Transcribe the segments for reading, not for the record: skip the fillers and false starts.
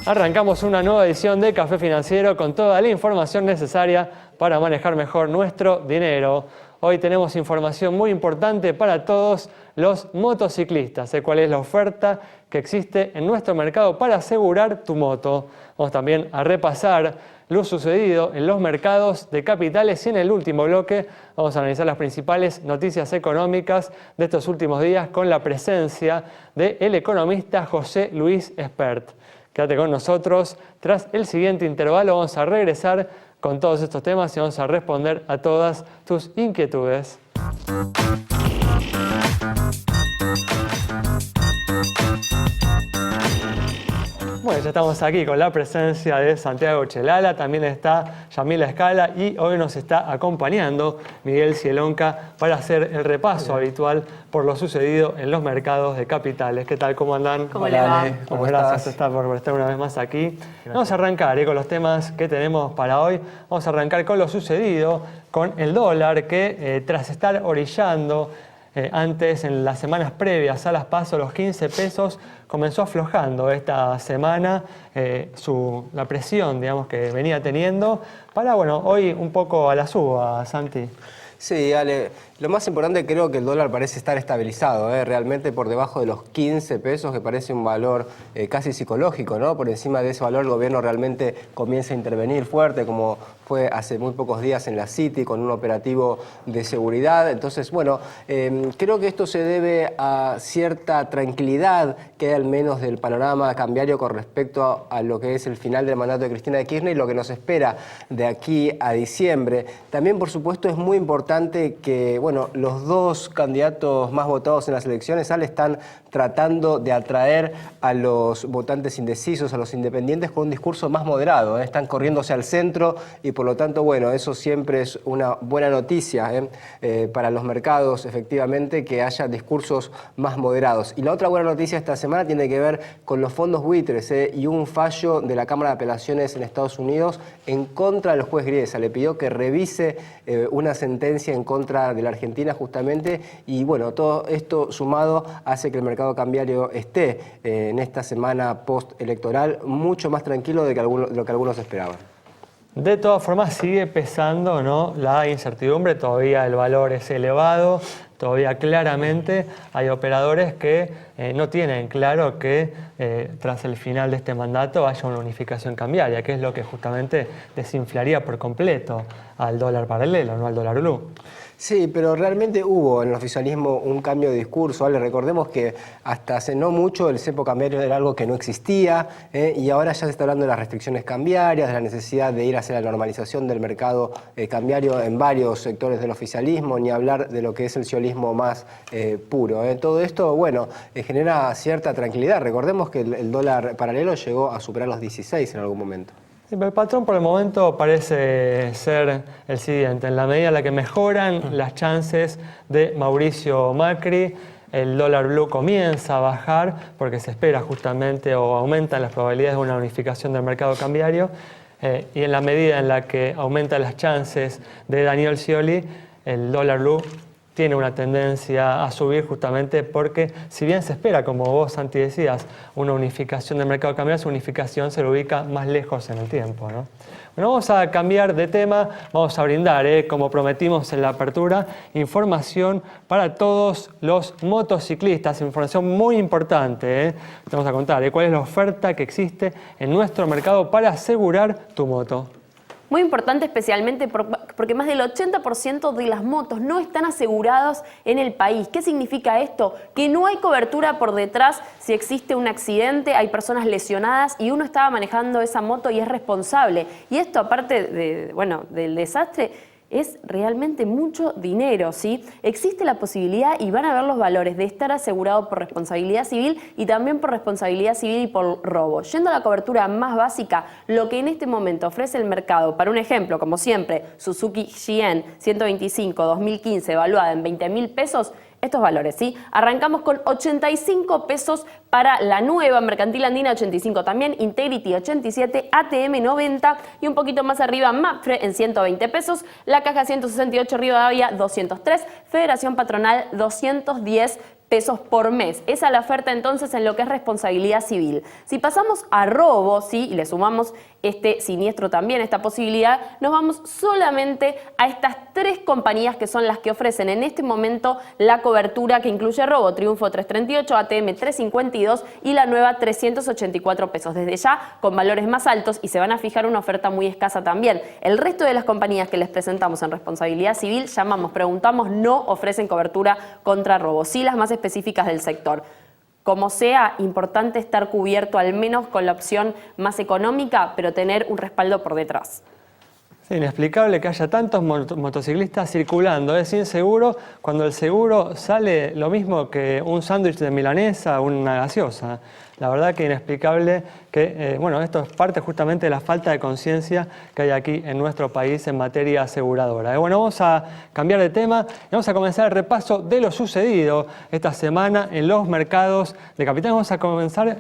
Arrancamos una nueva edición de Café Financiero con toda la información necesaria para manejar mejor nuestro dinero. Hoy tenemos información muy importante para todos los motociclistas. Sé cuál es la oferta que existe en nuestro mercado para asegurar tu moto. Vamos también a repasar lo sucedido en los mercados de capitales y en el último bloque vamos a analizar las principales noticias económicas de estos últimos días con la presencia del economista José Luis Espert. Quédate con nosotros. Tras el siguiente intervalo vamos a regresar con todos estos temas y vamos a responder a todas tus inquietudes. Bueno, ya estamos aquí con la presencia de Santiago Chelala, también está Yamila Escala y hoy nos está acompañando Miguel Cielonca para hacer el repaso habitual por lo sucedido en los mercados de capitales. ¿Qué tal? ¿Cómo andan? ¿Cómo le va? Muchas gracias por estar una vez más aquí. Gracias. Vamos a arrancar con los temas que tenemos para hoy. Vamos a arrancar con lo sucedido con el dólar que tras estar orillando antes, en las semanas previas a las PASO, los 15 pesos, comenzó aflojando esta semana la presión, digamos, que venía teniendo para, hoy un poco a la suba, Santi. Sí, Ale, lo más importante creo que el dólar parece estar estabilizado, realmente por debajo de los 15 pesos, que parece un valor casi psicológico, ¿no? Por encima de ese valor el gobierno realmente comienza a intervenir fuerte, como fue hace muy pocos días en la City, con un operativo de seguridad. Entonces, creo que esto se debe a cierta tranquilidad que hay al menos del panorama cambiario con respecto a lo que es el final del mandato de Cristina de Kirchner y lo que nos espera de aquí a diciembre. También, por supuesto, es muy importante que, los dos candidatos más votados en las elecciones, están tratando de atraer a los votantes indecisos, a los independientes, con un discurso más moderado. Están corriéndose al centro y, por lo tanto, eso siempre es una buena noticia para los mercados, efectivamente, que haya discursos más moderados. Y la otra buena noticia esta semana tiene que ver con los fondos buitres y un fallo de la Cámara de Apelaciones en Estados Unidos en contra del juez Griesa. Le pidió que revise una sentencia en contra de la Argentina justamente y todo esto sumado hace que el mercado cambiario esté en esta semana postelectoral mucho más tranquilo de lo que algunos esperaban. De todas formas sigue pesando, ¿no?, la incertidumbre, todavía el valor es elevado, todavía claramente hay operadores que no tienen claro que tras el final de este mandato haya una unificación cambiaria, que es lo que justamente desinflaría por completo al dólar paralelo, no al dólar blue. Sí, pero realmente hubo en el oficialismo un cambio de discurso, ¿vale? Recordemos que hasta hace no mucho el cepo cambiario era algo que no existía y ahora ya se está hablando de las restricciones cambiarias, de la necesidad de ir hacia la normalización del mercado cambiario en varios sectores del oficialismo, ni hablar de lo que es el ciolismo más puro. Todo esto, genera cierta tranquilidad. Recordemos que el dólar paralelo llegó a superar los 16 en algún momento. El patrón por el momento parece ser el siguiente: en la medida en la que mejoran las chances de Mauricio Macri, el dólar blue comienza a bajar porque se espera justamente o aumentan las probabilidades de una unificación del mercado cambiario y en la medida en la que aumentan las chances de Daniel Scioli, el dólar blue tiene una tendencia a subir justamente porque, si bien se espera, como vos, Santi, decías, una unificación del mercado cambiario, esa unificación se lo ubica más lejos en el tiempo, ¿no? Bueno, vamos a cambiar de tema, vamos a brindar, como prometimos en la apertura, información para todos los motociclistas, información muy importante, Te vamos a contar cuál es la oferta que existe en nuestro mercado para asegurar tu moto. Muy importante especialmente porque más del 80% de las motos no están asegurados en el país. ¿Qué significa esto? Que no hay cobertura por detrás si existe un accidente, hay personas lesionadas y uno estaba manejando esa moto y es responsable. Y esto, aparte del desastre, es realmente mucho dinero, ¿sí? Existe la posibilidad, y van a ver los valores, de estar asegurado por responsabilidad civil y también por responsabilidad civil y por robo. Yendo a la cobertura más básica, lo que en este momento ofrece el mercado, para un ejemplo, como siempre, Suzuki Gien 125 2015 evaluada en 20.000 pesos, estos valores, ¿sí? Arrancamos con 85 pesos para la nueva Mercantil Andina, 85 también, Integrity 87, ATM 90 y un poquito más arriba Mapfre en 120 pesos, la Caja 168 Rivadavia 203, Federación Patronal 210 pesos por mes. Esa es la oferta entonces en lo que es responsabilidad civil. Si pasamos a robo, ¿sí? Y le sumamos este siniestro también, esta posibilidad, nos vamos solamente a estas 3 compañías que son las que ofrecen en este momento la cobertura que incluye robo: Triunfo 338, ATM 352 y la nueva 384 pesos. Desde ya con valores más altos, y se van a fijar una oferta muy escasa también. El resto de las compañías que les presentamos en responsabilidad civil, llamamos, preguntamos, no ofrecen cobertura contra robo. Sí, las más específicas del sector. Como sea, importante estar cubierto al menos con la opción más económica, pero tener un respaldo por detrás. Sí, inexplicable que haya tantos motociclistas circulando, sin seguro, cuando el seguro sale lo mismo que un sándwich de milanesa o una gaseosa. La verdad que inexplicable que, bueno, esto es parte justamente de la falta de conciencia que hay aquí en nuestro país en materia aseguradora. Bueno, vamos a cambiar de tema y vamos a comenzar el repaso de lo sucedido esta semana en los mercados de capitales. Vamos a comenzar,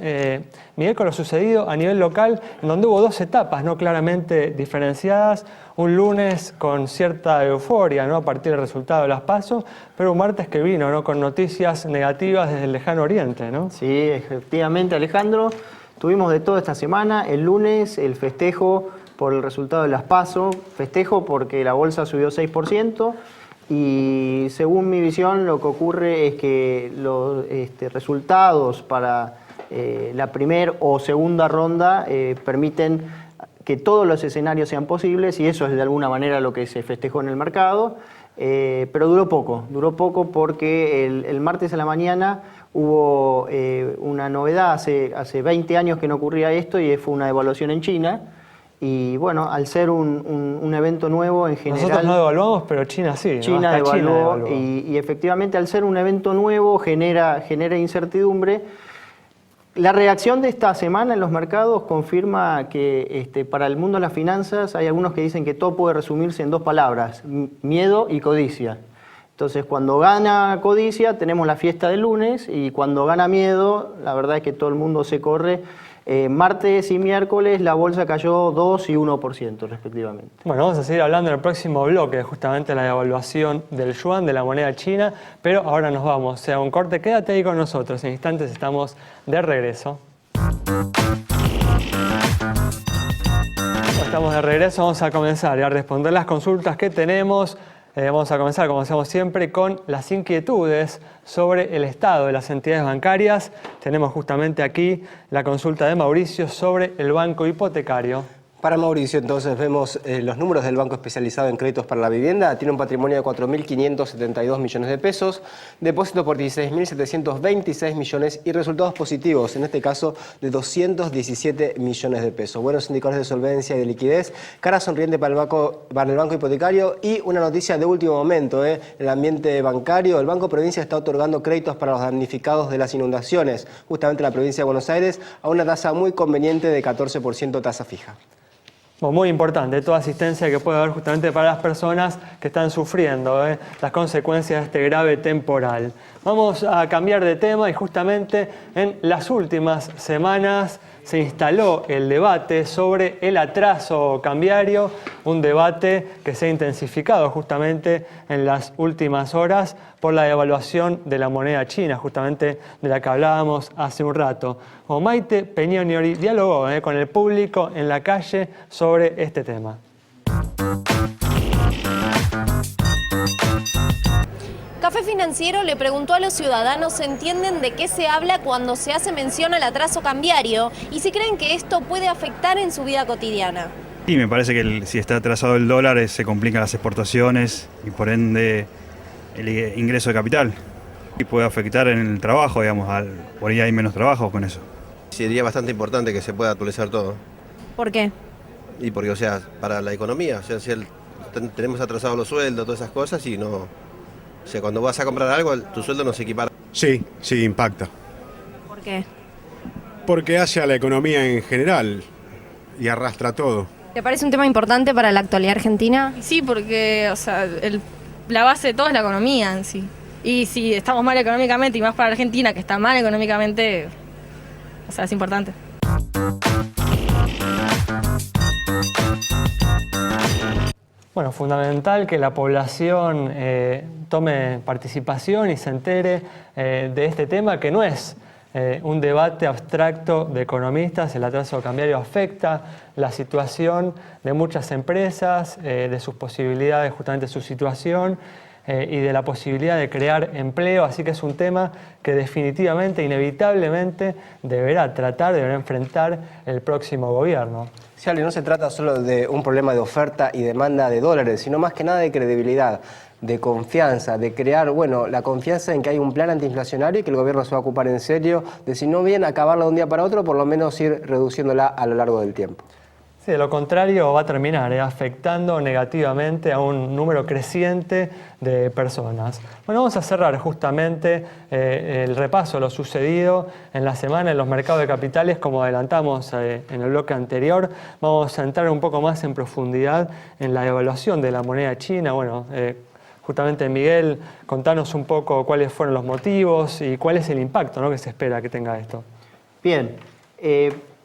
Miguel, con lo sucedido a nivel local, en donde hubo 2 etapas no claramente diferenciadas. Un lunes con cierta euforia, ¿no?, a partir del resultado de las PASO, pero un martes que vino, ¿no?, con noticias negativas desde el lejano oriente, ¿no? Sí, efectivamente, Alejandro. Tuvimos de todo esta semana. El lunes, el festejo por el resultado de las PASO. Festejo porque la bolsa subió 6%. Y según mi visión, lo que ocurre es que los resultados para la primera o segunda ronda permiten que todos los escenarios sean posibles, y eso es de alguna manera lo que se festejó en el mercado, pero duró poco porque el martes a la mañana hubo una novedad. Hace 20 años que no ocurría esto, y fue una devaluación en China. Y bueno, al ser un evento nuevo en general... Nosotros no devaluamos, pero China sí, ¿no? China devaluó. Y efectivamente, al ser un evento nuevo genera incertidumbre. La reacción de esta semana en los mercados confirma que para el mundo de las finanzas hay algunos que dicen que todo puede resumirse en 2 palabras: miedo y codicia. Entonces, cuando gana codicia tenemos la fiesta del lunes, y cuando gana miedo, la verdad es que todo el mundo se corre. Martes y miércoles la bolsa cayó 2 y 1% respectivamente. Bueno, vamos a seguir hablando en el próximo bloque justamente de la devaluación del yuan, de la moneda china, pero ahora nos vamos a un corte. Quédate ahí con nosotros, en instantes estamos de regreso. Estamos de regreso, vamos a comenzar a responder las consultas que tenemos. Vamos a comenzar, como hacemos siempre, con las inquietudes sobre el estado de las entidades bancarias. Tenemos justamente aquí la consulta de Mauricio sobre el banco hipotecario. Para Mauricio, entonces, vemos los números del Banco Especializado en Créditos para la Vivienda. Tiene un patrimonio de 4.572 millones de pesos, depósitos por 16.726 millones y resultados positivos, en este caso, de 217 millones de pesos. Buenos indicadores de solvencia y de liquidez, cara sonriente para el banco hipotecario, y una noticia de último momento, en el ambiente bancario. El Banco Provincia está otorgando créditos para los damnificados de las inundaciones, justamente en la provincia de Buenos Aires, a una tasa muy conveniente de 14% tasa fija. Muy importante, toda asistencia que puede haber justamente para las personas que están sufriendo las consecuencias de este grave temporal. Vamos a cambiar de tema, y justamente en las últimas semanas se instaló el debate sobre el atraso cambiario, un debate que se ha intensificado justamente en las últimas horas por la devaluación de la moneda china, justamente de la que hablábamos hace un rato. Maite Peñoniori dialogó con el público en la calle sobre este tema. Café Financiero le preguntó a los ciudadanos si entienden de qué se habla cuando se hace mención al atraso cambiario y si creen que esto puede afectar en su vida cotidiana. Sí, me parece que si está atrasado el dólar se complican las exportaciones y por ende el ingreso de capital. Y puede afectar en el trabajo, digamos, por ahí hay menos trabajo con eso. Sería bastante importante que se pueda actualizar todo. ¿Por qué? Y porque, o sea, para la economía, o sea, si tenemos atrasados los sueldos, todas esas cosas, y no... O sea, cuando vas a comprar algo, tu sueldo no se equipara. Sí, impacta. ¿Por qué? Porque hace a la economía en general y arrastra todo. ¿Te parece un tema importante para la actualidad argentina? Sí, porque, o sea, la base de todo es la economía en sí. Y si estamos mal económicamente, y más para Argentina, que está mal económicamente, o sea, es importante. Bueno, fundamental que la población tome participación y se entere de este tema, que no es un debate abstracto de economistas. El atraso cambiario afecta la situación de muchas empresas, de sus posibilidades, justamente su situación, y de la posibilidad de crear empleo. Así que es un tema que definitivamente, inevitablemente, deberá enfrentar el próximo gobierno. Sí, Ale, no se trata solo de un problema de oferta y demanda de dólares, sino más que nada de credibilidad, de confianza, de crear, bueno, la confianza en que hay un plan antiinflacionario y que el gobierno se va a ocupar en serio de, si no bien acabarla de un día para otro, por lo menos ir reduciéndola a lo largo del tiempo. Sí, de lo contrario va a terminar afectando negativamente a un número creciente de personas. Bueno, vamos a cerrar justamente el repaso de lo sucedido en la semana en los mercados de capitales, como adelantamos en el bloque anterior. Vamos a entrar un poco más en profundidad en la evaluación de la moneda china. Bueno, justamente Miguel, contanos un poco cuáles fueron los motivos y cuál es el impacto, ¿no?, que se espera que tenga esto. Bien.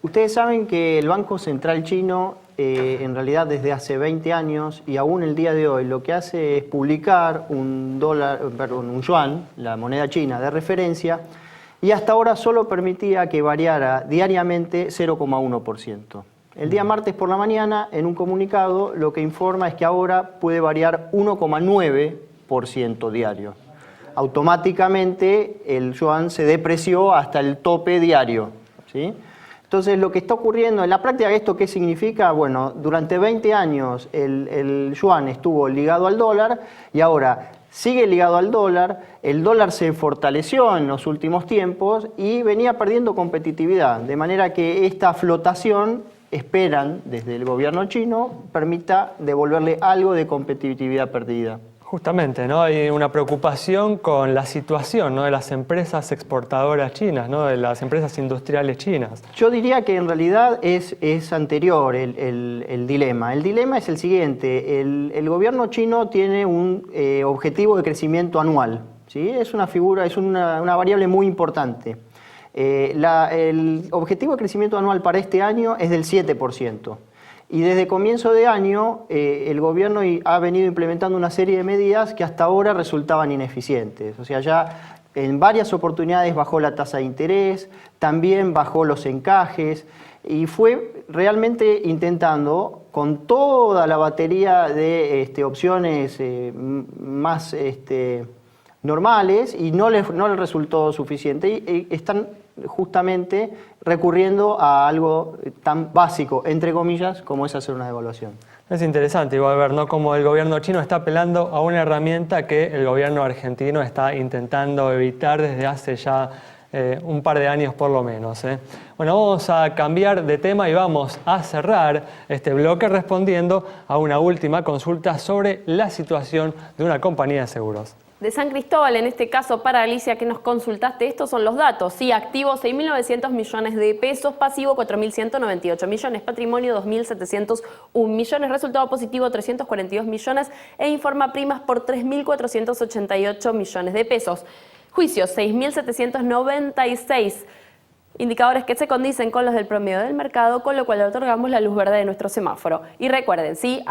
Ustedes saben que el Banco Central chino, en realidad desde hace 20 años y aún el día de hoy, lo que hace es publicar un yuan, la moneda china de referencia, y hasta ahora solo permitía que variara diariamente 0,1%. El día martes por la mañana, en un comunicado, lo que informa es que ahora puede variar 1,9% diario. Automáticamente el yuan se depreció hasta el tope diario, ¿sí? Entonces, lo que está ocurriendo en la práctica, ¿esto qué significa? Bueno, durante 20 años el yuan estuvo ligado al dólar y ahora sigue ligado al dólar. El dólar se fortaleció en los últimos tiempos y venía perdiendo competitividad, de manera que esta flotación, esperan desde el gobierno chino, permita devolverle algo de competitividad perdida. Justamente, ¿no? Hay una preocupación con la situación, ¿no?, de las empresas exportadoras chinas, ¿no?, de las empresas industriales chinas. Yo diría que en realidad es anterior el dilema. El dilema es el siguiente. El gobierno chino tiene un objetivo de crecimiento anual, ¿sí? Es una variable muy importante. El objetivo de crecimiento anual para este año es del 7%. Y desde comienzo de año el gobierno ha venido implementando una serie de medidas que hasta ahora resultaban ineficientes. O sea, ya en varias oportunidades bajó la tasa de interés, también bajó los encajes y fue realmente intentando, con toda la batería de opciones más normales, y no les resultó suficiente. Y están justamente recurriendo a algo tan básico, entre comillas, como es hacer una devaluación. Es interesante igual ver, ¿no?, cómo el gobierno chino está apelando a una herramienta que el gobierno argentino está intentando evitar desde hace ya un par de años por lo menos. Bueno, vamos a cambiar de tema y vamos a cerrar este bloque respondiendo a una última consulta sobre la situación de una compañía de seguros. De San Cristóbal, en este caso para Alicia, que nos consultaste, estos son los datos. Sí, activo 6.900 millones de pesos, pasivo 4.198 millones, patrimonio 2.701 millones, resultado positivo 342 millones e informa primas por 3.488 millones de pesos. Juicios 6.796. Indicadores que se condicen con los del promedio del mercado, con lo cual le otorgamos la luz verde de nuestro semáforo. Y recuerden, sí,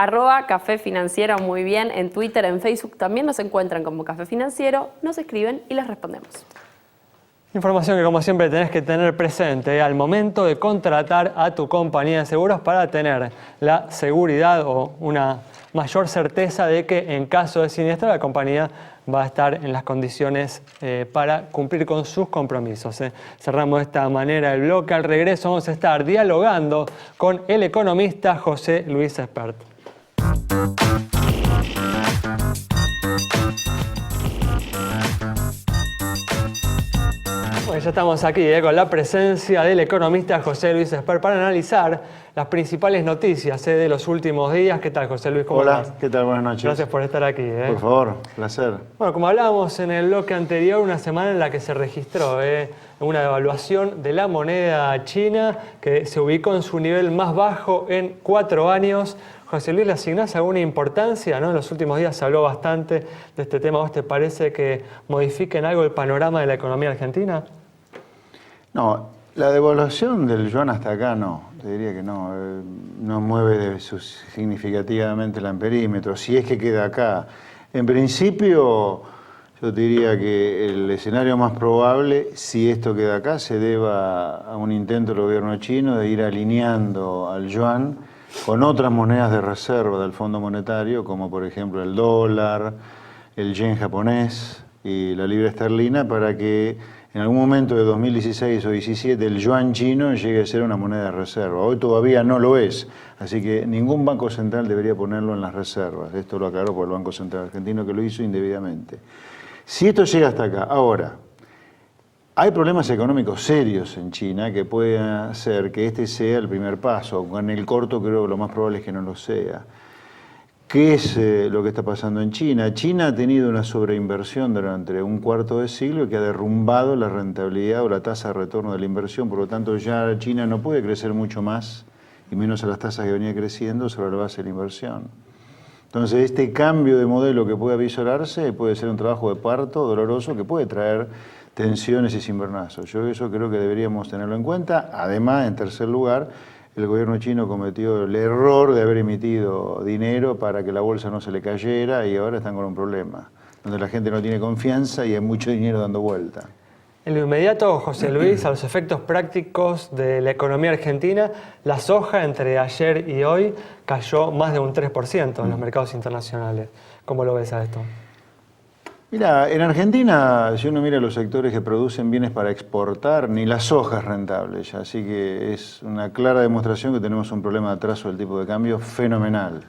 @Café Financiero, muy bien, en Twitter, en Facebook también nos encuentran como Café Financiero, nos escriben y les respondemos. Información que como siempre tenés que tener presente al momento de contratar a tu compañía de seguros para tener la seguridad o una mayor certeza de que en caso de siniestro la compañía va a estar en las condiciones para cumplir con sus compromisos. Cerramos de esta manera el bloque. Al regreso vamos a estar dialogando con el economista José Luis Espert. Bueno, ya estamos aquí con la presencia del economista José Luis Espert para analizar las principales noticias de los últimos días. ¿Qué tal, José Luis? ¿Cómo estás? Hola, ¿qué tal? Buenas noches. Gracias por estar aquí. Por favor, placer. Bueno, como hablábamos en el bloque anterior, una semana en la que se registró una devaluación de la moneda china que se ubicó en su nivel más bajo en 4 años. José Luis, ¿le asignás alguna importancia, ¿no? En los últimos días se habló bastante de este tema. ¿Vos te parece que modifiquen algo el panorama de la economía argentina? No, la devaluación del yuan hasta acá no. te diría que no. No mueve significativamente el amperímetro, si es que queda acá. En principio, yo te diría que el escenario más probable, si esto queda acá, se deba a un intento del gobierno chino de ir alineando al yuan con otras monedas de reserva del Fondo Monetario, como por ejemplo el dólar, el yen japonés y la libra esterlina, para que en algún momento de 2016 o 2017 el yuan chino llegue a ser una moneda de reserva. Hoy todavía no lo es, así que ningún banco central debería ponerlo en las reservas. Esto lo aclaró por el Banco Central Argentino, que lo hizo indebidamente. Si esto llega hasta acá, ahora, hay problemas económicos serios en China que pueden hacer que este sea el primer paso. En el corto creo que lo más probable es que no lo sea. ¿Qué es lo que está pasando en China? China ha tenido una sobreinversión durante un cuarto de siglo que ha derrumbado la rentabilidad o la tasa de retorno de la inversión, por lo tanto ya China no puede crecer mucho más, y menos a las tasas que venía creciendo sobre la base de la inversión. Entonces este cambio de modelo que puede avisorarse puede ser un trabajo de parto doloroso que puede traer tensiones y cimbronazos. Yo eso creo que deberíamos tenerlo en cuenta. Además, en tercer lugar, el gobierno chino cometió el error de haber emitido dinero para que la bolsa no se le cayera y ahora están con un problema, donde la gente no tiene confianza y hay mucho dinero dando vuelta. En lo inmediato, José Luis, a los efectos prácticos de la economía argentina, la soja entre ayer y hoy cayó más de un 3% en los mercados internacionales. ¿Cómo lo ves a esto? Mira, en Argentina, si uno mira los sectores que producen bienes para exportar, ni la soja es rentable ya, así que es una clara demostración que tenemos un problema de atraso del tipo de cambio fenomenal.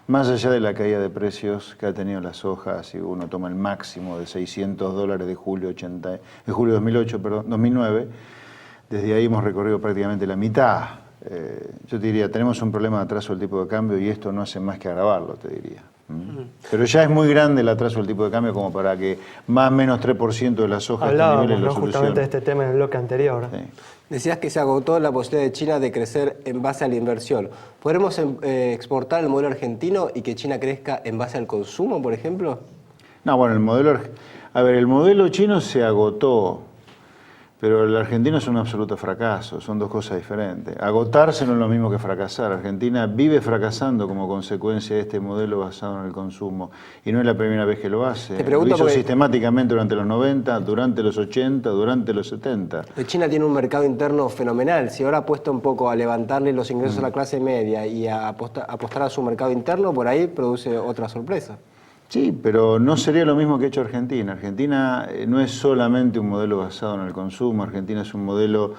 Más allá de la caída de precios que ha tenido la soja, si uno toma el máximo de $600 de julio 2009, desde ahí hemos recorrido prácticamente la mitad. Yo te diría, tenemos un problema de atraso del tipo de cambio y esto no hace más que agravarlo, te diría. Pero ya es muy grande el atraso del tipo de cambio como para que más o menos 3% de la soja esté a niveles Hablábamos justamente de este tema en el bloque anterior. Sí. Decías que se agotó la posibilidad de China de crecer en base a la inversión. ¿Podremos exportar el modelo argentino y que China crezca en base al consumo, por ejemplo? No, bueno, el modelo chino se agotó, pero el argentino es un absoluto fracaso, son dos cosas diferentes. Agotarse no es lo mismo que fracasar. Argentina vive fracasando como consecuencia de este modelo basado en el consumo y no es la primera vez que lo hace. Lo hizo sistemáticamente durante los 90, durante los 80, durante los 70. China tiene un mercado interno fenomenal. Si ahora apuesta un poco a levantarle los ingresos a la clase media y a apostar a su mercado interno, por ahí produce otra sorpresa. Sí, pero no sería lo mismo que ha hecho Argentina. Argentina no es solamente un modelo basado en el consumo, Argentina es un modelo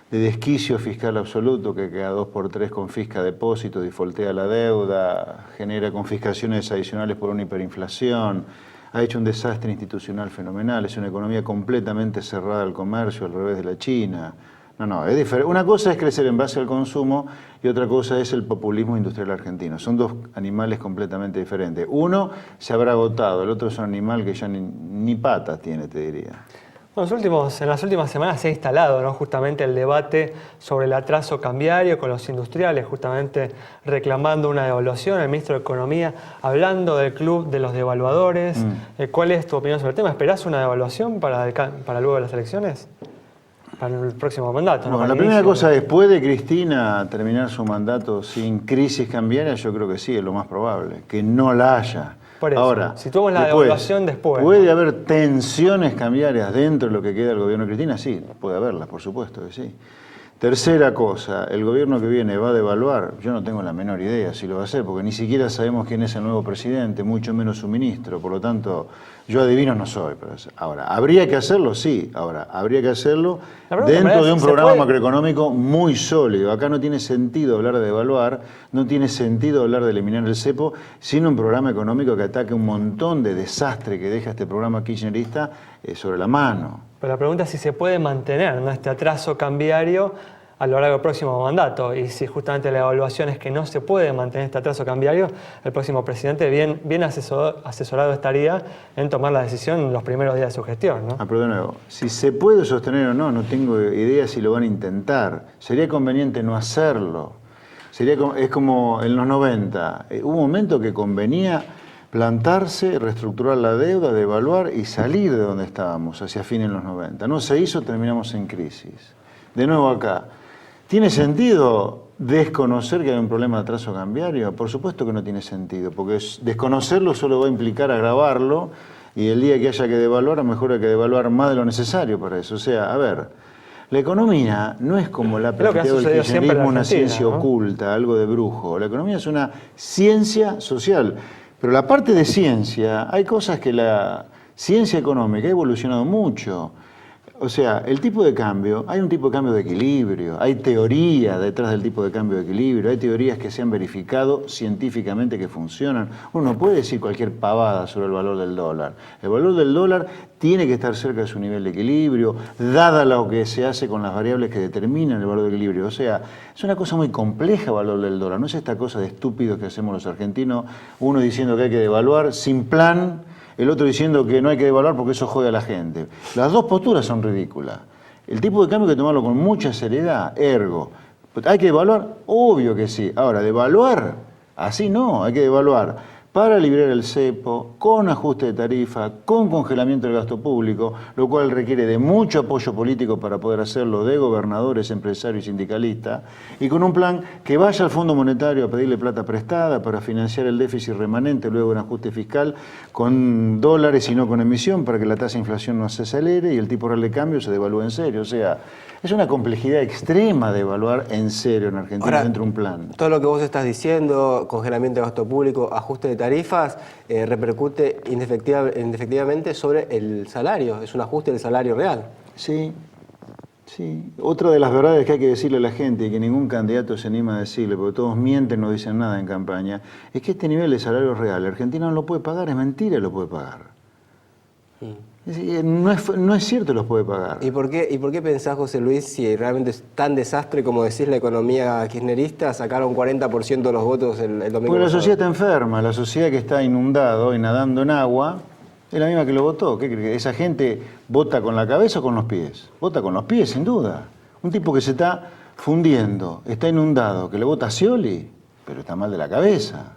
de desquicio fiscal absoluto que cada 2x3 confisca depósitos, defaultea la deuda, genera confiscaciones adicionales por una hiperinflación, ha hecho un desastre institucional fenomenal, es una economía completamente cerrada al comercio, al revés de la China. No, es diferente. Una cosa es crecer en base al consumo y otra cosa es el populismo industrial argentino. Son dos animales completamente diferentes. Uno se habrá agotado, el otro es un animal que ya ni patas tiene, te diría. Bueno, en las últimas semanas se ha instalado, ¿no?, justamente el debate sobre el atraso cambiario con los industriales, justamente reclamando una devaluación. El ministro de Economía hablando del club de los devaluadores. ¿Cuál es tu opinión sobre el tema? ¿Esperás una devaluación para luego de las elecciones? Para el próximo mandato. Bueno, la primera cosa es, ¿puede Cristina terminar su mandato sin crisis cambiaria? Yo creo que sí, es lo más probable, que no la haya. Por eso, ahora, si tuvo la devaluación después. ¿Puede haber tensiones cambiarias dentro de lo que queda del gobierno de Cristina? Sí, puede haberlas, por supuesto que sí. Tercera cosa, ¿el gobierno que viene va a devaluar? Yo no tengo la menor idea si lo va a hacer, porque ni siquiera sabemos quién es el nuevo presidente, mucho menos su ministro, por lo tanto, yo adivino no soy. Pero ahora, ¿habría que hacerlo? Sí. Ahora, habría que hacerlo dentro de un programa macroeconómico muy sólido. Acá no tiene sentido hablar de devaluar, no tiene sentido hablar de eliminar el cepo, sino un programa económico que ataque un montón de desastre que deja este programa kirchnerista sobre la mano. Pero la pregunta es si se puede mantener, ¿no?, este atraso cambiario a lo largo del próximo mandato, y si justamente la evaluación es que no se puede mantener este atraso cambiario, el próximo presidente bien asesorado estaría en tomar la decisión en los primeros días de su gestión, ¿no? Pero de nuevo, si se puede sostener o no, no tengo idea si lo van a intentar. Sería conveniente no hacerlo. Es como en los 90, hubo un momento que convenía plantarse, reestructurar la deuda, devaluar y salir de donde estábamos hacia fines de los 90. No se hizo, terminamos en crisis. De nuevo acá, ¿Tiene sentido desconocer que hay un problema de atraso cambiario? Por supuesto que no tiene sentido, porque desconocerlo solo va a implicar agravarlo, y el día que haya que devaluar, a lo mejor hay que devaluar más de lo necesario para eso. O sea, a ver, la economía no es como la planteado el kirchnerismo, una ciencia, ¿no?, oculta, algo de brujo. La economía es una ciencia social. Pero la parte de ciencia, hay cosas que la ciencia económica ha evolucionado mucho. O sea, el tipo de cambio, hay un tipo de cambio de equilibrio, hay teoría detrás del tipo de cambio de equilibrio, hay teorías que se han verificado científicamente que funcionan. Uno no puede decir cualquier pavada sobre el valor del dólar. El valor del dólar tiene que estar cerca de su nivel de equilibrio, dada lo que se hace con las variables que determinan el valor de equilibrio. O sea, es una cosa muy compleja el valor del dólar, no es esta cosa de estúpidos que hacemos los argentinos, uno diciendo que hay que devaluar sin plan, el otro diciendo que no hay que devaluar porque eso jode a la gente. Las dos posturas son ridículas. El tipo de cambio hay que tomarlo con mucha seriedad, ergo. ¿Hay que devaluar? Obvio que sí. Ahora, devaluar, así no, hay que devaluar para liberar el cepo, con ajuste de tarifa, con congelamiento del gasto público, lo cual requiere de mucho apoyo político para poder hacerlo, de gobernadores, empresarios y sindicalistas, y con un plan que vaya al Fondo Monetario a pedirle plata prestada para financiar el déficit remanente, luego un ajuste fiscal con dólares y no con emisión, para que la tasa de inflación no se acelere y el tipo real de cambio se devalúe en serio. O sea, es una complejidad extrema de evaluar en serio en Argentina. Ahora, dentro de un plan. Todo lo que vos estás diciendo, congelamiento de gasto público, ajuste de tarifas, repercute indefectivamente sobre el salario, es un ajuste del salario real. Sí, sí. Otra de las verdades que hay que decirle a la gente y que ningún candidato se anima a decirle, porque todos mienten, no dicen nada en campaña, es que este nivel de salario real, Argentina no lo puede pagar, es mentira, lo puede pagar. No es cierto, los puede pagar. ¿Y por qué pensás, José Luis, si realmente es tan desastre como decís la economía kirchnerista, sacaron 40% de los votos el domingo? Porque la sociedad está enferma, la sociedad que está inundado y nadando en agua es la misma que lo votó. ¿Qué cree? ¿Esa gente vota con la cabeza o con los pies? Vota con los pies, sin duda. Un tipo que se está fundiendo, está inundado, que le vota a Scioli, pero está mal de la cabeza.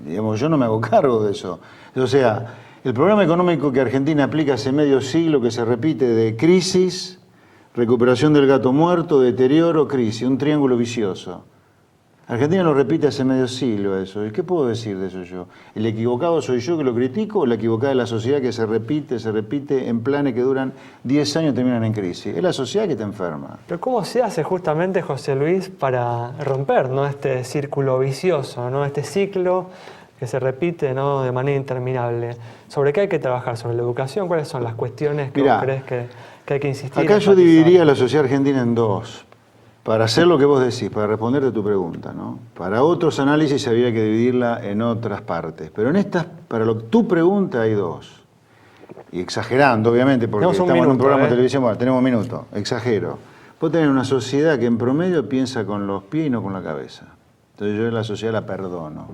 Digamos, yo no me hago cargo de eso. O sea, el programa económico que Argentina aplica hace medio siglo, que se repite de crisis, recuperación del gato muerto, deterioro, crisis, un triángulo vicioso. Argentina lo repite hace medio siglo eso. ¿Y qué puedo decir de eso yo? ¿El equivocado soy yo que lo critico o la equivocada es la sociedad que se repite en planes que duran 10 años y terminan en crisis? Es la sociedad que está enferma. Pero ¿cómo se hace justamente, José Luis, para romper, ¿no?, este círculo vicioso, ¿no?, este ciclo que se repite, ¿no?, de manera interminable? ¿Sobre qué hay que trabajar? ¿Sobre la educación? ¿Cuáles son las cuestiones que vos crees que hay que insistir? Acá yo dividiría a la sociedad argentina en dos, para hacer lo que vos decís, para responderte a tu pregunta, ¿no? Para otros análisis habría que dividirla en otras partes, pero en estas, para tu pregunta hay dos. Y exagerando, obviamente, porque estamos en un programa de televisión, bueno, tenemos un minuto, exagero. Vos tenés una sociedad que en promedio piensa con los pies y no con la cabeza. Entonces yo en la sociedad la perdono.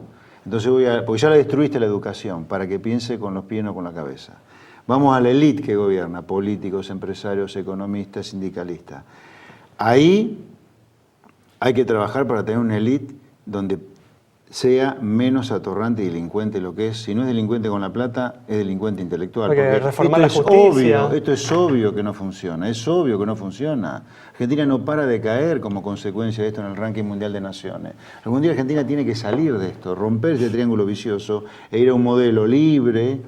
Entonces porque ya la destruiste la educación, para que piense con los pies y no con la cabeza. Vamos a la élite que gobierna, políticos, empresarios, economistas, sindicalistas. Ahí hay que trabajar para tener una élite donde sea menos atorrante y delincuente lo que es. Si no es delincuente con la plata, es delincuente intelectual. Porque reformar la justicia. Esto es obvio que no funciona, es obvio que no funciona. Argentina no para de caer como consecuencia de esto en el ranking mundial de naciones. Algún día Argentina tiene que salir de esto, romper ese triángulo vicioso e ir a un modelo libre,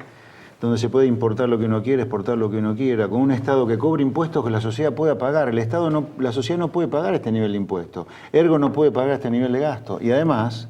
donde se puede importar lo que uno quiere, exportar lo que uno quiera, con un Estado que cobre impuestos que la sociedad pueda pagar. La sociedad no puede pagar este nivel de impuestos, ergo no puede pagar este nivel de gasto. Y además,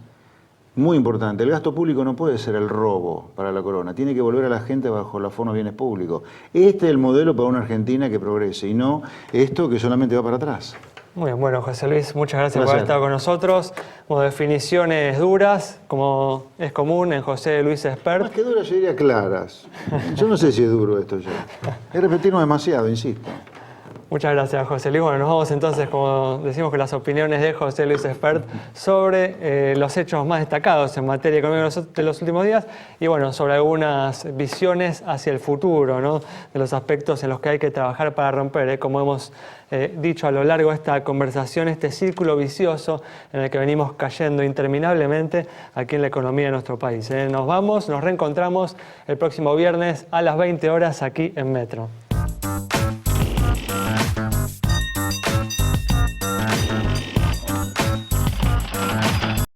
muy importante, el gasto público no puede ser el robo para la corona, tiene que volver a la gente bajo la forma de bienes públicos. Este es el modelo para una Argentina que progrese y no esto que solamente va para atrás. Muy bien, bueno, José Luis, muchas gracias por haber estado con nosotros. Como definiciones duras, como es común en José Luis Espert. Más que duras, yo diría claras. Yo no sé si es duro esto ya. Es repetirnos demasiado, insisto. Muchas gracias, José Luis. Bueno, nos vamos entonces, como decimos, con las opiniones de José Luis Espert sobre los hechos más destacados en materia económica de los últimos días y, bueno, sobre algunas visiones hacia el futuro, ¿no?, de los aspectos en los que hay que trabajar para romper, como hemos dicho a lo largo de esta conversación, este círculo vicioso en el que venimos cayendo interminablemente aquí en la economía de nuestro país. Nos vamos, nos reencontramos el próximo viernes a las 20 horas aquí en Metro.